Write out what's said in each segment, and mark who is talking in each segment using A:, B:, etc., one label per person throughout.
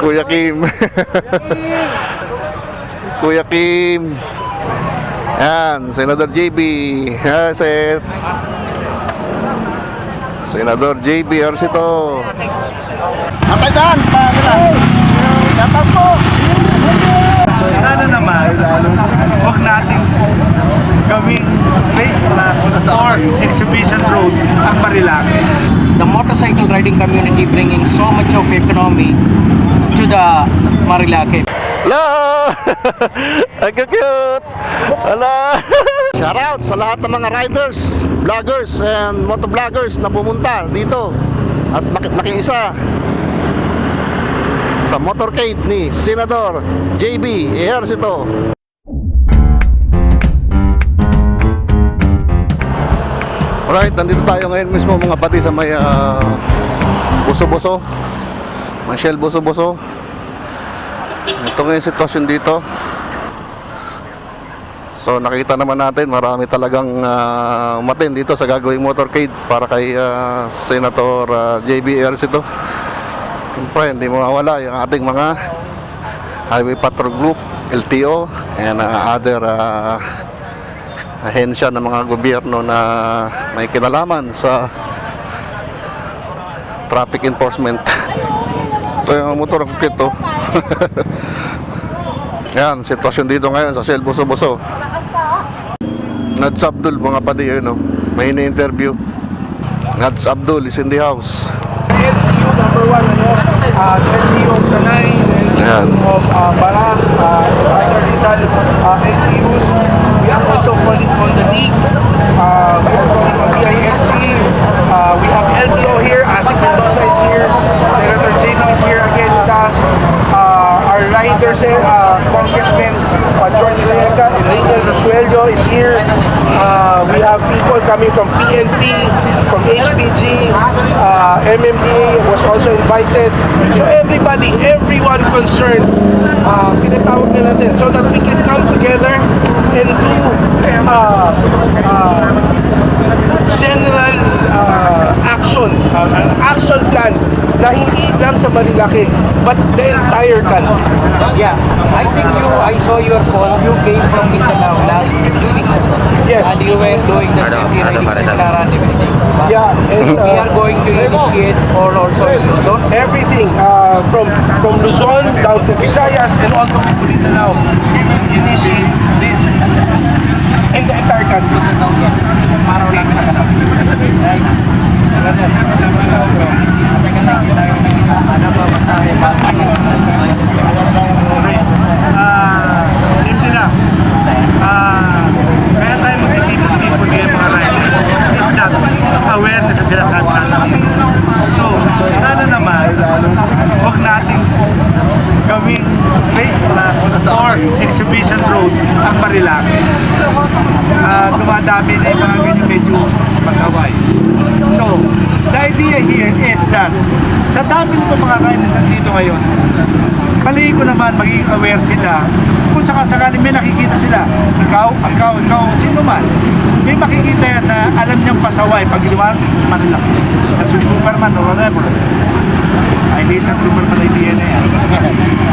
A: Kuya Kim. Kuya Kim. Yan, Senador JB. Yan, Senador JB Arcito. Atay daan, datang po.
B: Sana naman, huwag natin gawing racetrack or exhibition road ang Marilaki.
C: The motorcycle riding community bringing so much of economy to the Marilaki.
A: Hello! Ang cute! Hello! Shoutout sa lahat ng mga riders, vloggers, and motovloggers na pumunta dito at nakiisa sa motorcade ni Senador JB Ejercito. Alright, nandito tayo ngayon mismo mga pati sa may Buso-Buso, may Shell Buso-Buso. Ito ngayon sitwasyon dito. So nakita naman natin marami talagang umatin dito sa gagawing motorcade para kay Senator JB Ejercito. Siyempre hindi mawawala yung ating mga Highway Patrol Group, LTO, and other ahensya ng mga gobyerno na may kinalaman sa traffic enforcement. Ito yung motor ng kito. Yan, sitwasyon dito ngayon sa Shell Buso-Buso. Nads Abdul, mga padi, yun, may ini-interview. Nads Abdul is in the house.
B: LCU number 1, LCU of Tanay, LCU of Baras, Tiger Rizal, LCUs. We are also calling on the league. We are calling on BIFC. We have LTO here. Asik Mendoza is here. Senator JB is here again with us. Our riders, Congressman George Reega, Enrique Rosuello is here. We have people coming from PNP, from HPG, MMDA was also invited. So everybody, everyone concerned, pinatawag na natin so that we can come together and do general action, an action plan na hindi lang sa Marilaki but the entire country.
C: Yeah, I think I saw your post. You came from Mindanao last 2 weeks ago.
B: Yes.
C: And you were doing the safety riding seminar and everything.
B: Yeah, and
C: We are going to initiate or also Luzon.
B: everything from Luzon down to Visayas and also to Mindanao. We will initiate this in the entire country.
C: Maraw lang sa kanap. Guys,
B: simple lang. Kaya tayo magtitipon kayo mga riders is that awareness ang sinasabi natin. So, sana naman huwag natin gawing racetrack or exhibition road ang Marilaki. Dumadami na yung mga ganyan medyo pasaway. So, the idea here is that sa dami nito mga riders nandito ngayon, palagi ko naman magiging aware sila kung sakasakali may nakikita sila. Ikaw, sino man, may makikita yan na alam niyang pasaway pag lumalang Marilaki. As Superman or whatever. I hate that Superman idea na yan.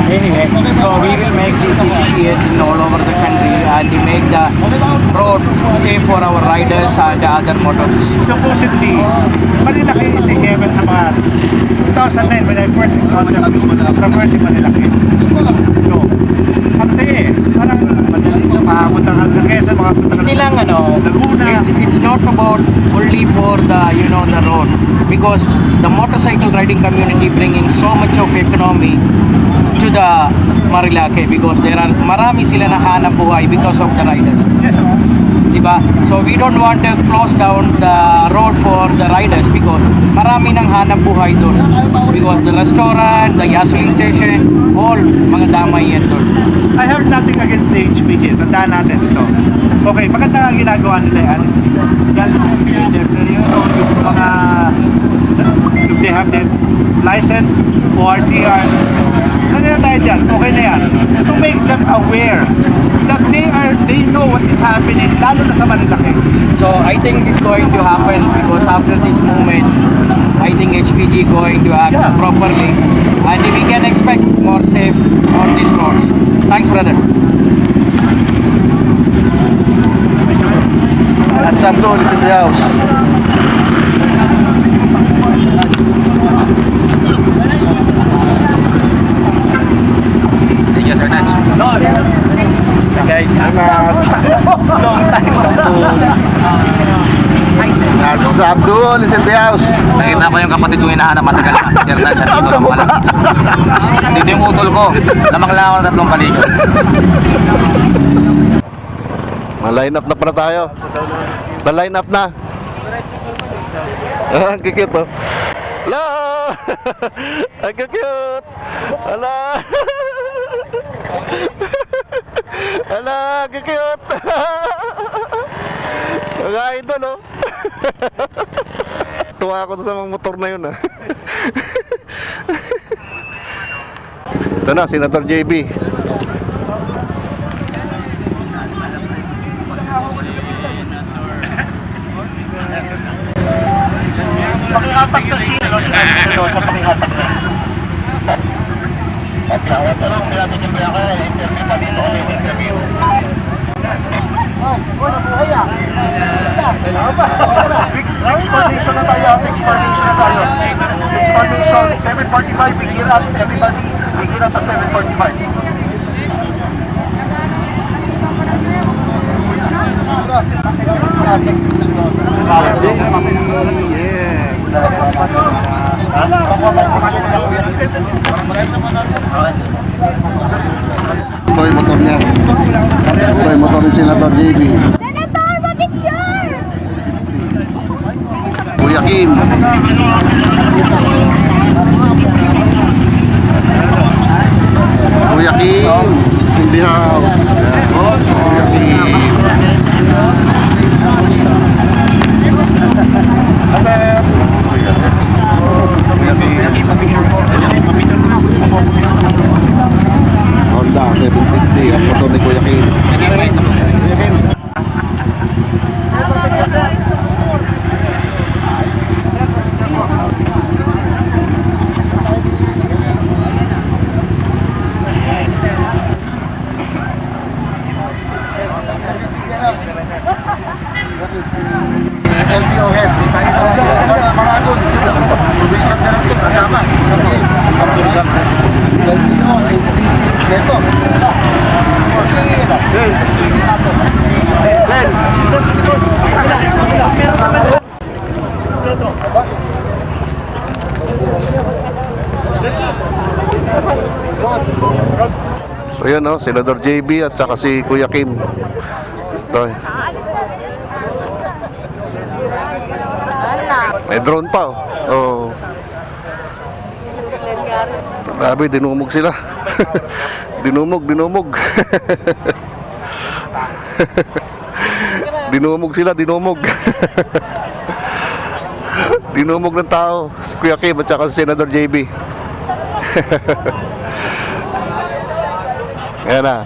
C: Anyway, so we will make this initiate in all over the country and make the road safe for our riders and the other motorists.
B: Supposedly, Marilaki is a heaven sa mga 2009 when I first encountered traversing Marilaki. So, ang saya parang madali na makapunta ka sa Quezon, makapunta ka
C: Hindi lang
B: Laguna.
C: it's not about only for the the road, because the motorcycle riding community bringing so much of economy to the Marilaki because there are marami sila na hanap buhay because of the riders.
B: Yes,
C: Diba? So we don't want to close down the road for the riders because marami nang hanap buhay doon. Because the restaurant, the gasoline station, all mga damay yan doon.
B: I have nothing against the HPG. Tandaan natin ito. Okay, maganda ang ginagawa nila, honestly. Dahil yung mga if they have the license, ORCR, kanina tayo yan, okay na yan. To make them aware that they know what is happening, lalo na sa Marilaki.
C: So I think it's going to happen because after this movement, I think HPG going to act
B: Yeah.
C: properly, and we can expect more safe on these roads. Thanks, brother.
A: At Sabdo, listen to the house.
C: Thank you, Sir Nat.
B: No, guys, long time
A: At Sabdo, listen to the house.
C: Nakita ko yung kapatid kong hinahanap matagal na. Sir Nat, siya dito lang pala. Dito yung utol ko. Lamang lang ako ng tatlong paligid.
A: Ma-line up na pala tayo. Na-line up na. Ang kikit oh. Hello! Ang kikit! Hala! Hala, ang kikit! Mga idol oh. Tuwa ako sa mga motor na yun ah. Ito na, Senator JB.
B: pakihatak na siya, sa pakihatak na. At lawat na lang, kaya tingin mo ako, interview pa dito kami, interview. Nabuhay ah. Fixed formation na tayo, fixed formation na tayo. Fixed formation, 7:45, we gear up, everybody, we gear up at 7:45.
A: Ito yung motor niya. Ito yung motor ni Senator JB.
D: Senator, pa-picture!
A: Kuya Kim. Kuya Kim. Hindi house. Kuya Kim. Honda 750 ang motor ni Kuya Kim.
B: LTO head. Mga doon, provincial directive kasama. LTO, safety, ito.
A: So yun no, Senador JB at saka si Kuya Kim. Ito. May drone pa oh. Oh. Grabe, dinumog sila. dinumog. dinumog sila, dinumog. dinumog ng tao. Si Kuya Kim at saka si Senador JB. Ayan na.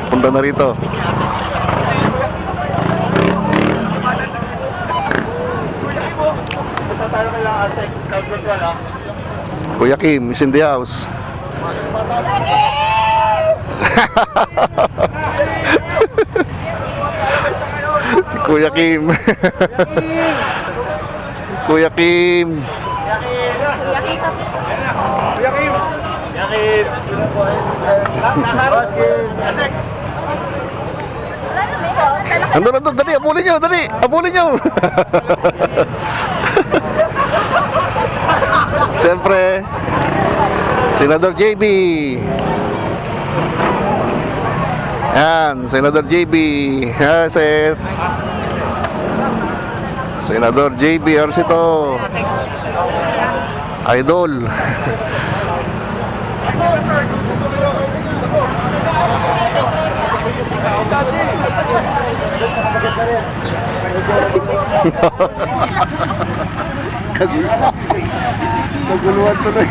A: Punta na rito. Kuya Kim is in the house. Kuya Kim. Kuya Kim. Andun, dali, abulin nyo. Siyempre, Senador JB. Yan, Senador JB. Senador JB Arcito. Idol. Naguluhan tuloy.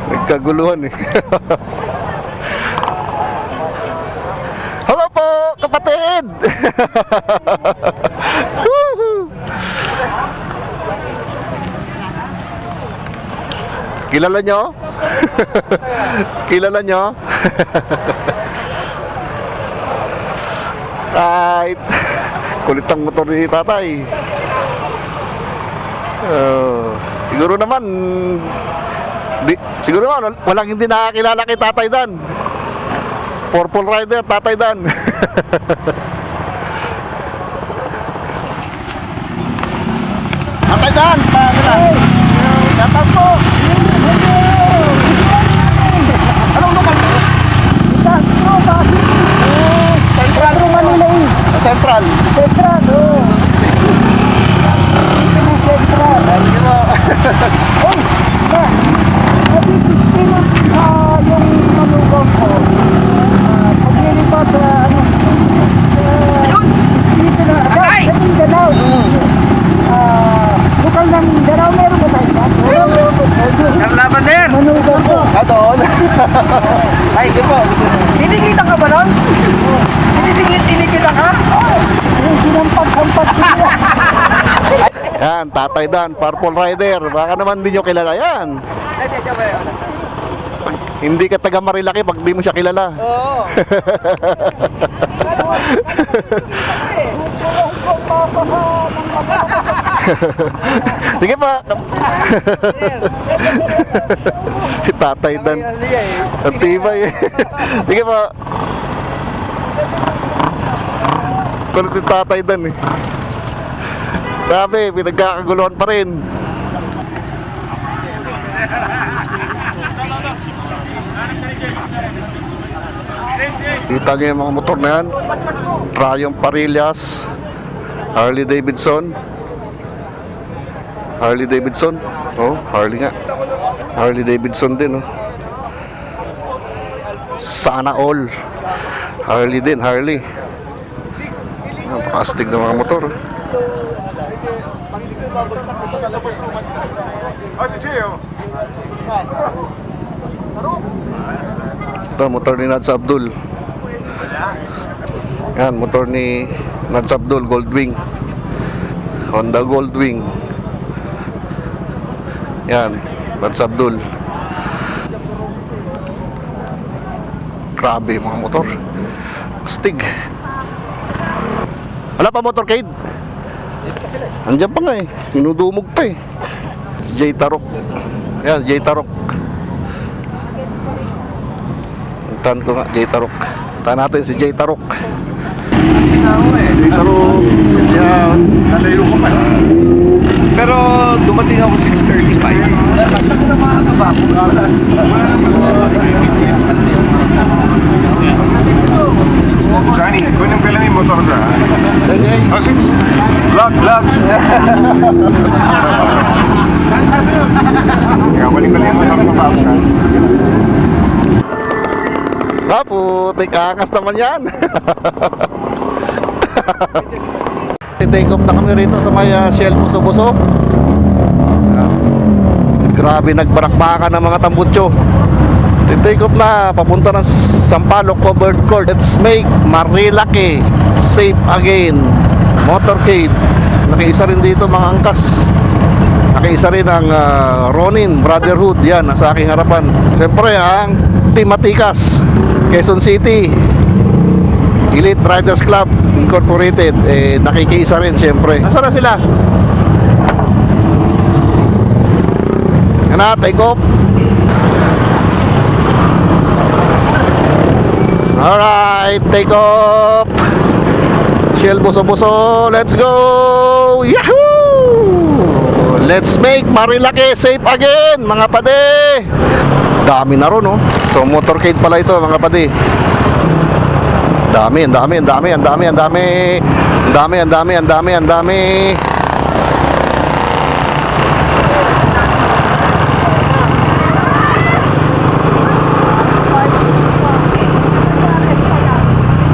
A: Nagkaguluhan eh. Hello po, kapatid! Woohoo! Kilala nyo? Kilala nyo? Kahit kulit ang motor ni tatay. Siguro naman siguro naman walang hindi nakakilala kay Tatay Dan. Purple Rider, Tatay Dan. Tatay Dan, tatang po. Anong lugar mo? Central Manila. Central. Central, oh. Central. Sige mo. Oh, na. Yung manugang ko. Paglilipat sa ano. Ayun. Dito na. Atay. Sa Mindanao. Bukal ng Mindanao meron ba tayo? Ang laban na yan. Manugang ko. Doon. Ay, di po. Tinikita ka ba nun? Tinikita ka? Oo. Sinampat-sampat nila. Yan, Tatay Dan, Purple Rider. Baka naman di nyo kilala yan. Hindi ka taga Marilaki pag di mo siya kilala.
C: Oo.
A: Sige pa. Si Tatay Dan. Ang tibay eh. Sige pa. Kulit si Tatay Dan eh. Grabe, pinagkakaguluhan pa rin. Kita niyo yung mga motor na yan. Triumph Parillas, Harley Davidson. Harley Davidson. Oh, Harley nga. Harley Davidson din, oh. Sana all. Harley din, Harley. Napakastig ng mga motor. Ito, motor ni Nads Abdul. Yan, motor ni Nads Abdul, Goldwing. Honda Goldwing. Yan, Nads Abdul. Grabe mga motor. Astig. Wala pa motorcade? Andiyan pa nga eh. Minudumog pa eh. J Tarok. Yan, J Tarok. Tan ko nga, J Tarok. Tan natin si J Tarok. J Tarok. Yan.
B: Nalayo ko pa. Pero dumating ako 6:35. Johnny, kunin ka lang yung motor ka. Oh, 6. Vlog. Kaya kunin ka lang yung motor ka.
A: Putik, angas naman yan. Take off na kami rito sa may Shell Buso-Buso. Grabe, nagbarakbakan ng mga tambutso. Take off na, papunta ng Sampaloc Covered Court. Let's make Marilaki safe again. Motorcade. Nakiisa rin dito mga angkas. Nakiisa rin ang Ronin Brotherhood. Yan, nasa aking harapan. Siyempre ang Team Matikas, Quezon City Elite Riders Club Incorporated, nakikiisa rin siyempre. Nasaan na sila? Yan na, take off. Alright, take off. Shell Buso-Buso, let's go! Yahoo! Let's make Marilaki safe again, mga pade. Dami na ron, oh. So motorcade pala ito, mga pade. Ang dami.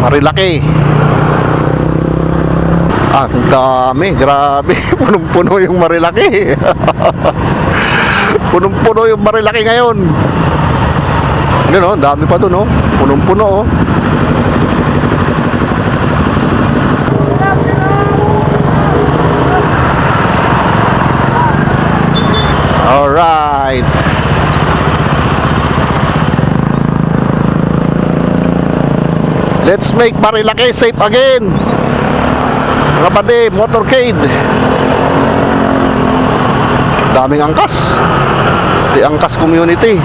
A: Marilaki. Ang dami, grabe. Punong-puno yung Marilaki. Punong-puno yung Marilaki ngayon. Yun, oh, dami pa dun, oh. Punong-puno, oh. Alright. Let's make Marilaki safe again. Mga pade, motorcade. Daming angkas. Di angkas community.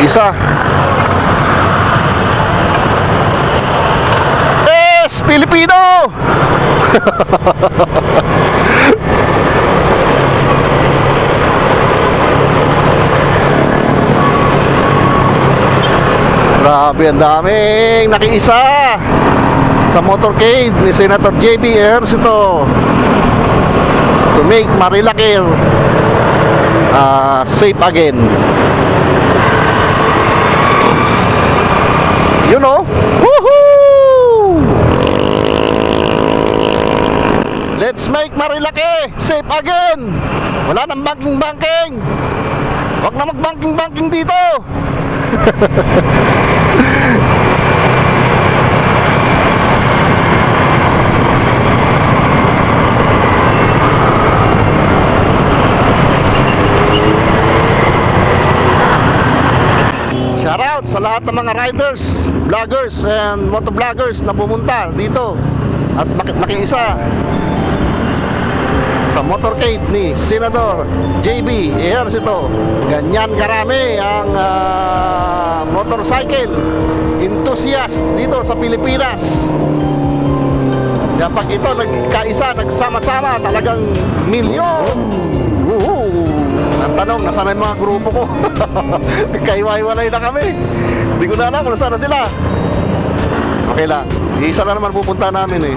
A: Isa. Yes, Pilipino. Grabe, ang daming nakiisa sa motorcade ni Senator JB Ejercito to make Marilaki safe again. You know? Woohoo! Let's make Marilaki safe again. Wala nang banking. Wag na mag-banking dito. Shoutout sa lahat ng mga riders, vloggers, and motovloggers na pumunta dito at nakiisa sa motorcade ni Senador JB Ejercito. Ganyan karami ang motorcycle enthusiast dito sa Pilipinas. Kaya pag ito nagkaisa, nagsama-sama, talagang milyon. Ang tanong, nasaan yung mga grupo ko? Nagkaiwa-iwalay na kami. Hindi ko na alam kung nasaan na sila. Okay lang, isa na naman pupunta namin eh.